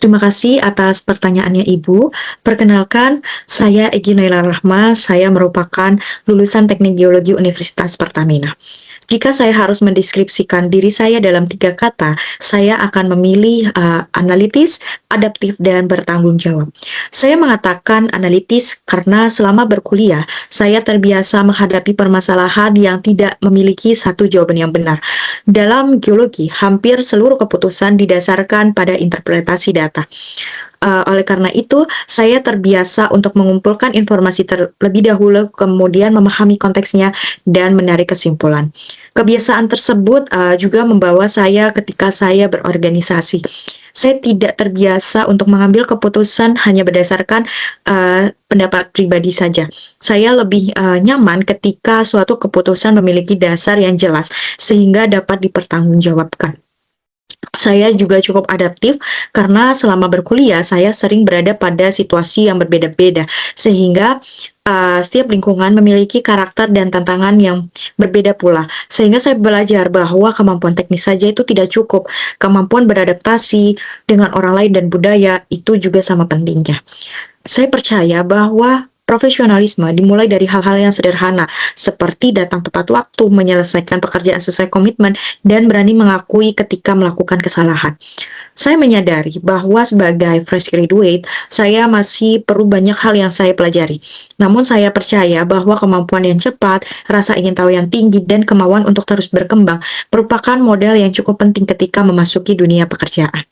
Terima kasih atas pertanyaannya Ibu. Perkenalkan, saya Egy Naila Rahma, saya merupakan lulusan Teknik Geologi Universitas Pertamina. Jika saya harus mendeskripsikan diri saya dalam 3 kata, saya akan memilih, analitis, adaptif, dan bertanggung jawab. Saya mengatakan analitis karena selama berkuliah, saya terbiasa menghadapi permasalahan yang tidak memiliki satu jawaban yang benar. Dalam geologi, hampir seluruh keputusan didasarkan pada interpretasi data. Oleh karena itu, saya terbiasa untuk mengumpulkan informasi terlebih dahulu, kemudian memahami konteksnya dan menarik kesimpulan. Kebiasaan tersebut juga membawa saya ketika saya berorganisasi. Saya tidak terbiasa untuk mengambil keputusan hanya berdasarkan pendapat pribadi saja. Saya lebih nyaman ketika suatu keputusan memiliki dasar yang jelas, sehingga dapat dipertanggungjawabkan. Saya juga cukup adaptif karena selama berkuliah saya sering berada pada situasi yang berbeda-beda, sehingga setiap lingkungan memiliki karakter dan tantangan yang berbeda pula. Sehingga saya belajar bahwa kemampuan teknis saja itu tidak cukup, kemampuan beradaptasi dengan orang lain dan budaya itu juga sama pentingnya. Saya percaya bahwa profesionalisme dimulai dari hal-hal yang sederhana, seperti datang tepat waktu, menyelesaikan pekerjaan sesuai komitmen, dan berani mengakui ketika melakukan kesalahan. Saya menyadari bahwa sebagai fresh graduate, saya masih perlu banyak hal yang saya pelajari. Namun saya percaya bahwa kemampuan yang cepat, rasa ingin tahu yang tinggi, dan kemauan untuk terus berkembang merupakan modal yang cukup penting ketika memasuki dunia pekerjaan.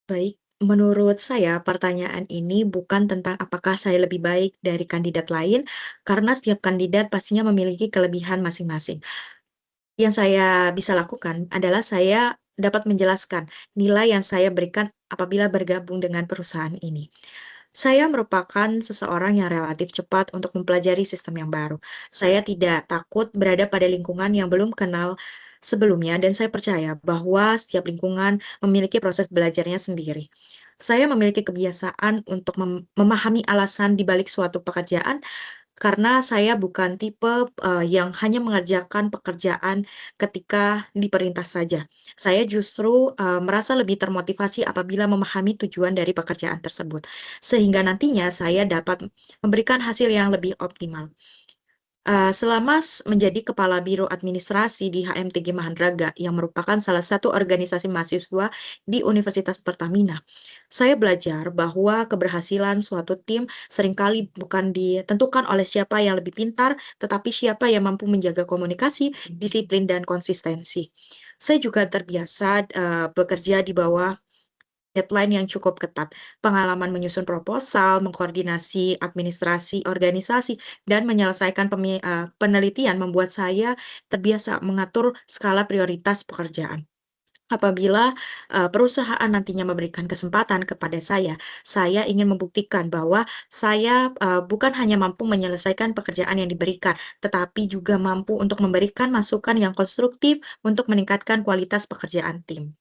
Baik, menurut saya pertanyaan ini bukan tentang apakah saya lebih baik dari kandidat lain, karena setiap kandidat pastinya memiliki kelebihan masing-masing. Yang saya bisa lakukan adalah saya dapat menjelaskan nilai yang saya berikan apabila bergabung dengan perusahaan ini. Saya merupakan seseorang yang relatif cepat untuk mempelajari sistem yang baru. Saya tidak takut berada pada lingkungan yang belum kenal sebelumnya, dan saya percaya bahwa setiap lingkungan memiliki proses belajarnya sendiri. Saya memiliki kebiasaan untuk memahami alasan di balik suatu pekerjaan karena saya bukan tipe, yang hanya mengerjakan pekerjaan ketika diperintah saja. Saya justru, merasa lebih termotivasi apabila memahami tujuan dari pekerjaan tersebut, sehingga nantinya saya dapat memberikan hasil yang lebih optimal. Selama menjadi kepala biro administrasi di HMTG Mahandraga yang merupakan salah satu organisasi mahasiswa di Universitas Pertamina, saya belajar bahwa keberhasilan suatu tim seringkali bukan ditentukan oleh siapa yang lebih pintar, tetapi siapa yang mampu menjaga komunikasi, disiplin, dan konsistensi. Saya juga terbiasa bekerja di bawah deadline yang cukup ketat, pengalaman menyusun proposal, mengkoordinasi administrasi organisasi, dan menyelesaikan penelitian membuat saya terbiasa mengatur skala prioritas pekerjaan. Apabila perusahaan nantinya memberikan kesempatan kepada saya ingin membuktikan bahwa saya bukan hanya mampu menyelesaikan pekerjaan yang diberikan, tetapi juga mampu untuk memberikan masukan yang konstruktif untuk meningkatkan kualitas pekerjaan tim.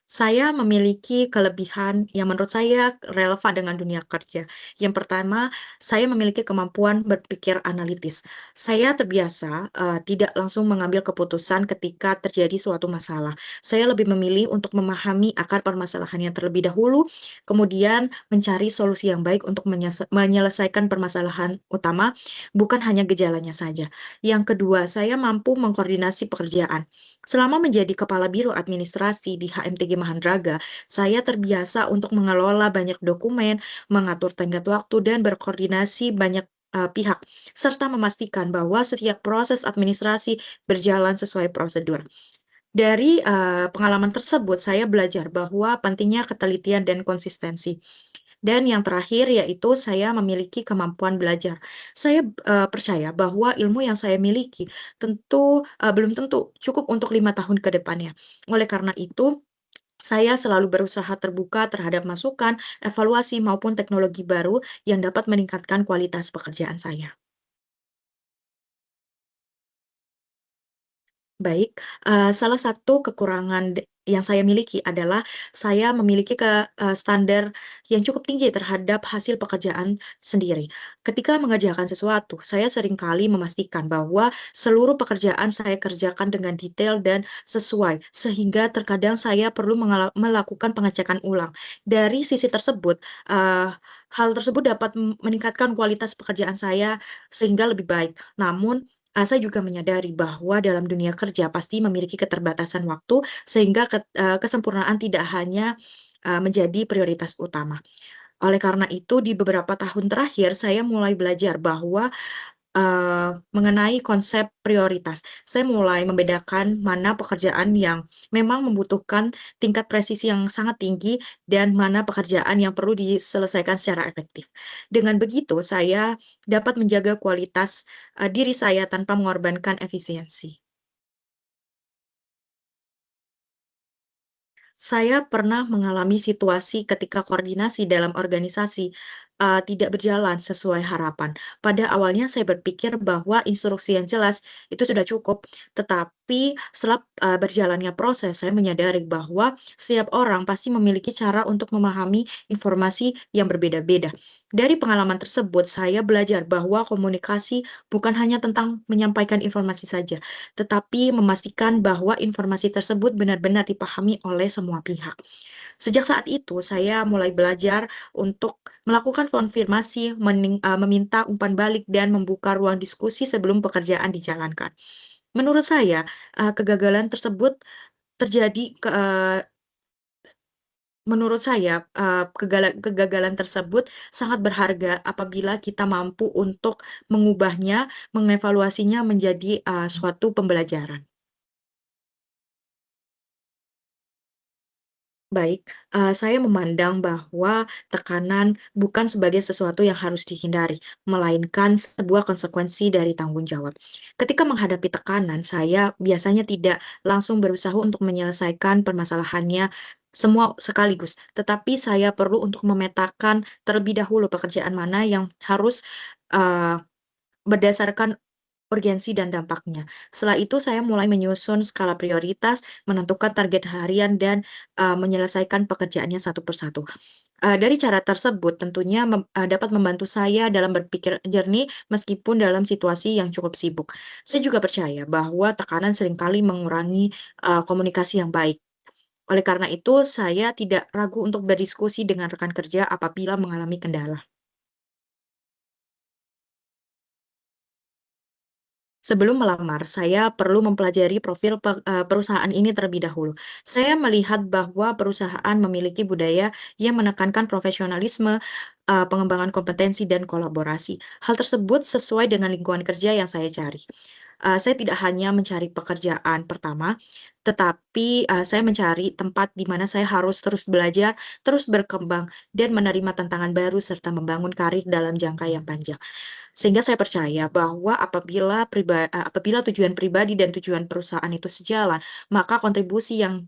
Saya memiliki kelebihan yang menurut saya relevan dengan dunia kerja. Yang pertama, saya memiliki kemampuan berpikir analitis. Saya terbiasa tidak langsung mengambil keputusan ketika terjadi suatu masalah. Saya lebih memilih untuk memahami akar permasalahannya terlebih dahulu, kemudian mencari solusi yang baik untuk menyelesaikan permasalahan utama, bukan hanya gejalanya saja. Yang kedua, saya mampu mengkoordinasi pekerjaan. Selama menjadi kepala biro administrasi di HMTG Mahandraga, saya terbiasa untuk mengelola banyak dokumen, mengatur tenggat waktu, dan berkoordinasi banyak pihak, serta memastikan bahwa setiap proses administrasi berjalan sesuai prosedur. Dari pengalaman tersebut, saya belajar bahwa pentingnya ketelitian dan konsistensi. Dan yang terakhir yaitu saya memiliki kemampuan belajar. Saya, percaya bahwa ilmu yang saya miliki belum tentu cukup untuk 5 tahun ke depannya. Oleh karena itu, saya selalu berusaha terbuka terhadap masukan, evaluasi, maupun teknologi baru yang dapat meningkatkan kualitas pekerjaan saya. Baik, salah satu kekurangan yang saya miliki adalah saya memiliki standar yang cukup tinggi terhadap hasil pekerjaan sendiri. Ketika mengerjakan sesuatu, saya seringkali memastikan bahwa seluruh pekerjaan saya kerjakan dengan detail dan sesuai, sehingga terkadang saya perlu melakukan pengecekan ulang. Dari sisi tersebut, hal tersebut dapat meningkatkan kualitas pekerjaan saya sehingga lebih baik. Namun, saya juga menyadari bahwa dalam dunia kerja pasti memiliki keterbatasan waktu sehingga kesempurnaan tidak hanya, menjadi prioritas utama. Oleh karena itu di beberapa tahun terakhir saya mulai belajar bahwa mengenai konsep prioritas. Saya mulai membedakan mana pekerjaan yang memang membutuhkan tingkat presisi yang sangat tinggi dan mana pekerjaan yang perlu diselesaikan secara efektif. Dengan begitu, saya dapat menjaga kualitas, diri saya tanpa mengorbankan efisiensi. Saya pernah mengalami situasi ketika koordinasi dalam organisasi, tidak berjalan sesuai harapan. Pada awalnya saya berpikir bahwa instruksi yang jelas itu sudah cukup, tetapi setelah, berjalannya proses, saya menyadari bahwa setiap orang pasti memiliki cara untuk memahami informasi yang berbeda-beda. Dari pengalaman tersebut, saya belajar bahwa komunikasi bukan hanya tentang menyampaikan informasi saja, tetapi memastikan bahwa informasi tersebut benar-benar dipahami oleh semua pihak. Sejak saat itu, saya mulai belajar untuk melakukan konfirmasi, meminta umpan balik, dan membuka ruang diskusi sebelum pekerjaan dijalankan. Menurut saya, kegagalan tersebut terjadi menurut saya, kegagalan tersebut sangat berharga apabila kita mampu untuk mengubahnya, mengevaluasinya menjadi, suatu pembelajaran. Baik, saya memandang bahwa tekanan bukan sebagai sesuatu yang harus dihindari, melainkan sebuah konsekuensi dari tanggung jawab. Ketika menghadapi tekanan, saya biasanya tidak langsung berusaha untuk menyelesaikan permasalahannya semua sekaligus, tetapi saya perlu untuk memetakan terlebih dahulu pekerjaan mana yang harus, eee, berdasarkan urgensi dan dampaknya. Setelah itu saya mulai menyusun skala prioritas, menentukan target harian dan, menyelesaikan pekerjaannya satu persatu. Dari cara tersebut tentunya dapat membantu saya dalam berpikir jernih meskipun dalam situasi yang cukup sibuk. Saya juga percaya bahwa tekanan seringkali mengurangi, komunikasi yang baik. Oleh karena itu saya tidak ragu untuk berdiskusi dengan rekan kerja apabila mengalami kendala. Sebelum melamar, saya perlu mempelajari profil perusahaan ini terlebih dahulu. Saya melihat bahwa perusahaan memiliki budaya yang menekankan profesionalisme, pengembangan kompetensi, dan kolaborasi. Hal tersebut sesuai dengan lingkungan kerja yang saya cari. Saya tidak hanya mencari pekerjaan pertama, tetapi, saya mencari tempat di mana saya harus terus belajar, terus berkembang, dan menerima tantangan baru serta membangun karir dalam jangka yang panjang. Sehingga saya percaya bahwa apabila tujuan pribadi dan tujuan perusahaan itu sejalan, maka kontribusi yang,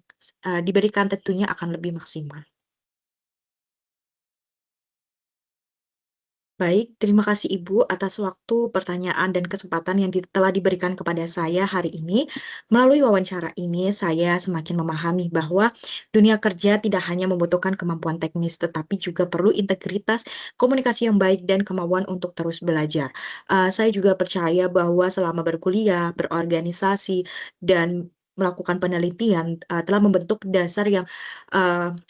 diberikan tentunya akan lebih maksimal. Baik, terima kasih Ibu atas waktu, pertanyaan, dan kesempatan yang telah diberikan kepada saya hari ini. Melalui wawancara ini, saya semakin memahami bahwa dunia kerja tidak hanya membutuhkan kemampuan teknis, tetapi juga perlu integritas, komunikasi yang baik, dan kemauan untuk terus belajar. Saya juga percaya bahwa selama berkuliah, berorganisasi, dan melakukan penelitian, telah membentuk dasar yang,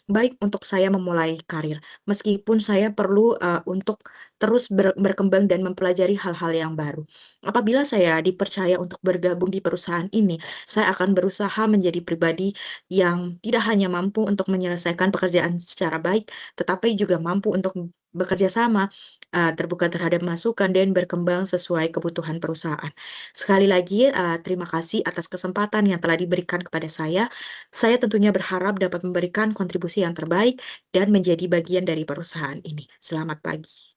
baik untuk saya memulai karir. Meskipun saya perlu, untuk terus berkembang dan mempelajari hal-hal yang baru. Apabila saya dipercaya untuk bergabung di perusahaan ini, saya akan berusaha menjadi pribadi yang tidak hanya mampu untuk menyelesaikan pekerjaan secara baik, tetapi juga mampu untuk bekerja sama, terbuka terhadap masukan, dan berkembang sesuai kebutuhan perusahaan. Sekali lagi, terima kasih atas kesempatan yang telah diberikan kepada saya. Saya tentunya berharap dapat memberikan kontribusi yang terbaik dan menjadi bagian dari perusahaan ini. Selamat pagi.